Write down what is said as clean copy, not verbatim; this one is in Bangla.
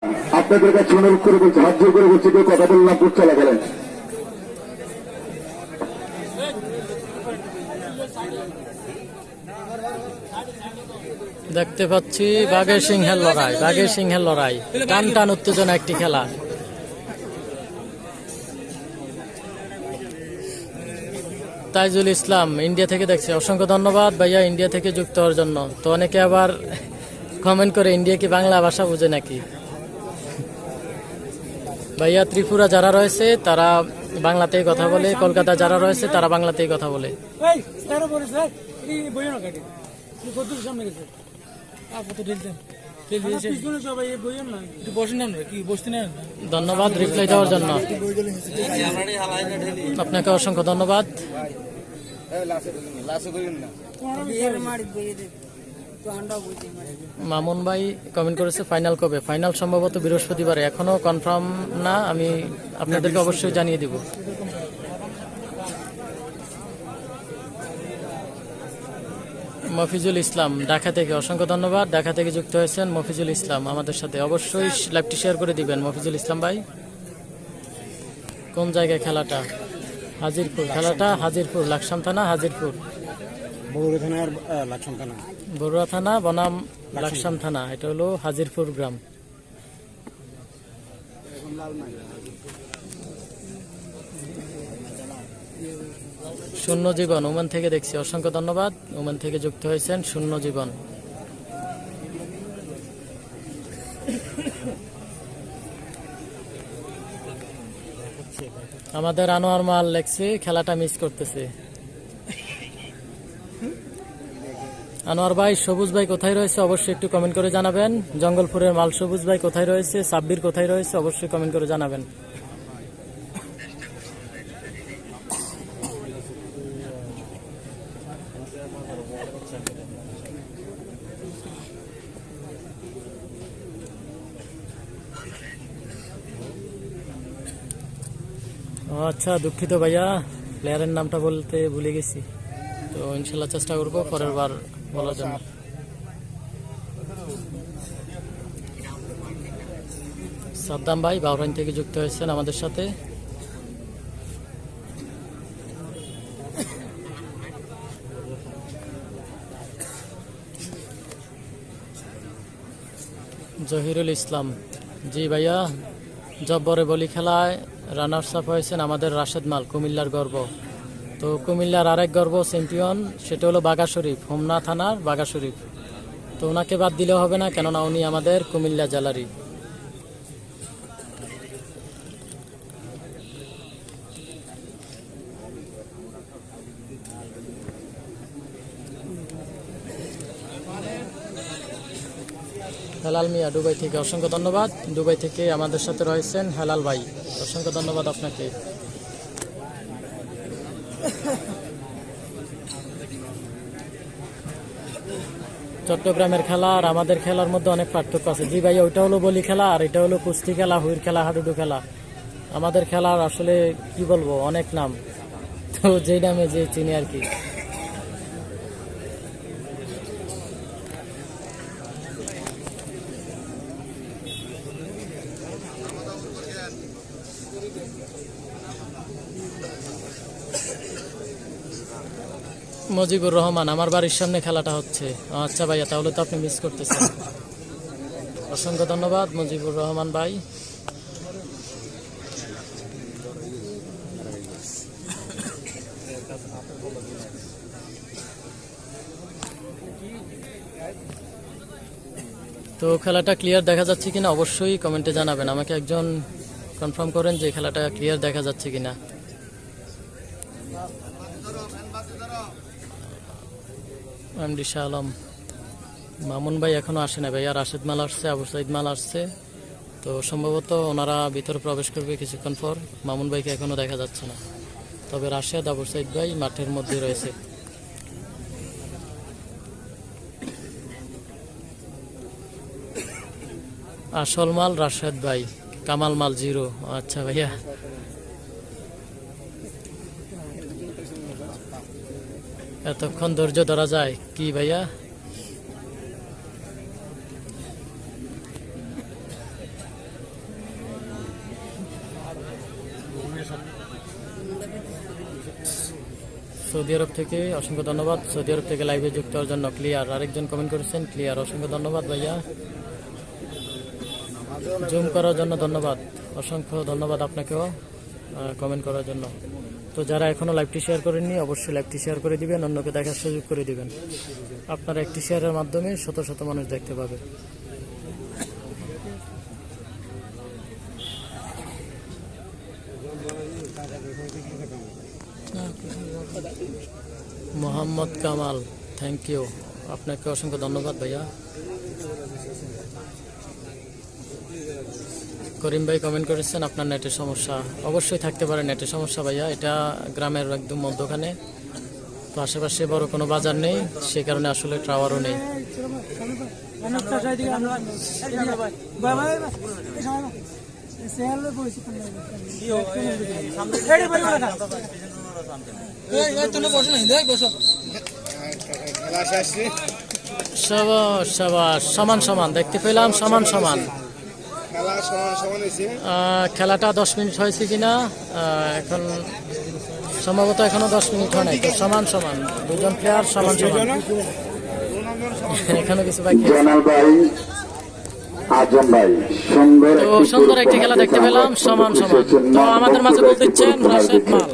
আপনাদের কাছে অনুরোধ করে বলছি, হাত জোর করে বলছি, কেউ কথা বললাম বুট চলাকালীন। দেখতে পাচ্ছি বাঘের সিংহের লড়াই, বাঘের সিংহের লড়াই, টান টান উত্তেজনা একটি খেলা। তাইজুল ইসলাম ইন্ডিয়া থেকে দেখছে, অসংখ্য ধন্যবাদ ভাইয়া ইন্ডিয়া থেকে যুক্ত হওয়ার জন্য। তো অনেকে আবার কমেন্ট করে ইন্ডিয়া কি বাংলা ভাষা বুঝে নাকি। ভাইয়া ত্রিপুরা যারা রয়েছে তারা বাংলাতেই কথা বলে, কলকাতা যারা রয়েছে তারা বাংলাতেই কথা বলে। ধন্যবাদ রিপ্লাই দেওয়ার জন্য, আপনাকে অসংখ্য ধন্যবাদ। মামুন ভাই কমেন্ট করেছে ফাইনাল কবে? ফাইনাল সম্ভবত বৃহস্পতিবারে, এখনো কনফার্ম না, আমি আপনাদেরকে অবশ্যই জানিয়ে দিব। মফিজুল ইসলাম ঢাকা থেকে, অসংখ্য ধন্যবাদ, ঢাকা থেকে যুক্ত হয়েছেন মফিজুল ইসলাম আমাদের সাথে। অবশ্যই লাইভটি শেয়ার করে দিবেন মফিজুল ইসলাম ভাই। কোন জায়গায় খেলাটা? হাজিরপুর, খেলাটা হাজিরপুর, লাকসাম থানা হাজিরপুর, বড়ুয়া থানা বনাম লাকসাম থানা, এটা হলো হাজিরপুর গ্রাম। শূন্য জীবন ওমান থেকে দেখছি, অসংখ্য ধন্যবাদ, ওমান থেকে যুক্ত হয়েছেন শূন্য জীবন। আমাদের আনোয়ার মাল লেখছে খেলাটা মিস করতেছে। আনোয়ার ভাই, সবুজ ভাই কোথায় রয়েছে অবশ্যই একটু কমেন্ট করে জানাবেন। জঙ্গলপুরের মাল সবুজ ভাই কোথায় রয়েছে, সাব্বির কোথায় রয়েছে অবশ্যই কমেন্ট করে জানাবেন। আচ্ছা দুঃখিত ভাইয়া, প্লেয়ারের নামটা বলতে ভুলে গেছি, তো ইনশাল্লাহ চেষ্টা করবো পরের বার বলার জন্য। সাদ্দাম ভাই বাউরাইন থেকে যুক্ত হয়েছেন আমাদের সাথে। জহিরুল ইসলাম, জি ভাইয়া, জব্বরে বলি খেলায় রানার্স আপ হয়েছেন আমাদের রাশেদ মাল, কুমিল্লার গর্ব। তো কুমিল্লার আরেক গর্ব চ্যাম্পিয়ন, সেটা হলো বাঘা শরীফ, হোমনা থানার বাঘা শরীফ। তো ওনাকে বাদ দিলেও হবে না, কেননা উনি আমাদের কুমিল্লা জেলারই। হেলাল মিয়া দুবাই থেকে, অসংখ্য ধন্যবাদ, দুবাই থেকে আমাদের সাথে রয়েছেন হেলাল ভাই, অসংখ্য ধন্যবাদ আপনাকে। চট্টগ্রামের খেলা আর আমাদের খেলার মধ্যে অনেক পার্থক্য আছে। জি ভাই, ওইটা হলো বলি খেলা আর এটা হলো কুস্তি খেলা, হুইর খেলা, হাডুডু খেলা। আমাদের খেলার আসলে কি বলবো, অনেক নাম, তো যেই নামে যে চিনি আর কি। মুজিবুর রহমান, আমার বাড়ির সামনে খেলাটা হচ্ছে। আচ্ছা ভাইয়া, তাহলে তো আপনি মিস করতেছেন। অসংখ্য ধন্যবাদ মুজিবুর রহমান ভাই। তো খেলাটা ক্লিয়ার দেখা যাচ্ছে কিনা অবশ্যই কমেন্টে জানাবেন, আমাকে একজন কনফার্ম করেন যে খেলাটা ক্লিয়ার দেখা যাচ্ছে কিনা। এমডি শাহ আলম, মামুন ভাই এখনো আসে না ভাইয়া, রাশেদ মাল আসছে, আবু সাইদ মাল আসছে, তো সম্ভবত ওনারা ভিতরে প্রবেশ করবে কিছুক্ষণ পর। মামুন ভাইকে এখনো দেখা যাচ্ছে না, তবে রাশেদ আবু সাইদ ভাই মাঠের মধ্যে রয়েছে। আসল মাল রাশেদ ভাই, কামাল মাল 0। আচ্ছা ভাইয়া, এতক্ষণ ধৈর্য ধরা যায় কি ভাইয়া? সৌদি আরব থেকে অসংখ্য ধন্যবাদ। সৌদি আরব থেকে লাইভে যুক্ত হওয়ার জন্য ক্লিয়ার আরেকজন কমেন্ট করেছেন, ক্লিয়ার অসংখ্য ধন্যবাদ ভাইয়া। জুম করার জন্য ধন্যবাদ, অসংখ্য ধন্যবাদ আপনাকেও কমেন্ট করার জন্য। তো যারা এখনো লাইভটি শেয়ার করেননি অবশ্যই লাইভটি শেয়ার করে দিবেন, অন্যকে দেখার সুযোগ করে দিবেন। আপনার একটি শেয়ারের মাধ্যমে শত শত মানুষ দেখতে পাবে। মোহাম্মদ কামাল, থ্যাংক ইউ, আপনাকে অসংখ্য ধন্যবাদ ভাইয়া। করিম ভাই কমেন্ট করেছেন আপনার নেটের সমস্যা, অবশ্যই থাকতে পারে নেটের সমস্যা ভাইয়া। এটা গ্রামের একদম মধ্যখানে, তো আশেপাশে বড় কোনো বাজার নেই, সে কারণে আসলে টাওয়ারও নেই। সবাস সবাস সমান সমান দেখতে পেলাম, সমান সমান। খেলাটা 10 মিনিট হয়েছে কিনা এখন সম্ভবত এখনো 10 মিনিট হয় নাই, তো সমান সমান দুজন প্লেয়ার সমান সমান, এখনো কিছু বাকি আছে। জানাল ভাই, আজম ভাই, সুন্দর তো সুন্দর একটি খেলা দেখতে পেলাম, সমান সমান। তো আমাদের মাঝে বলতে চান রাশেদ মাল।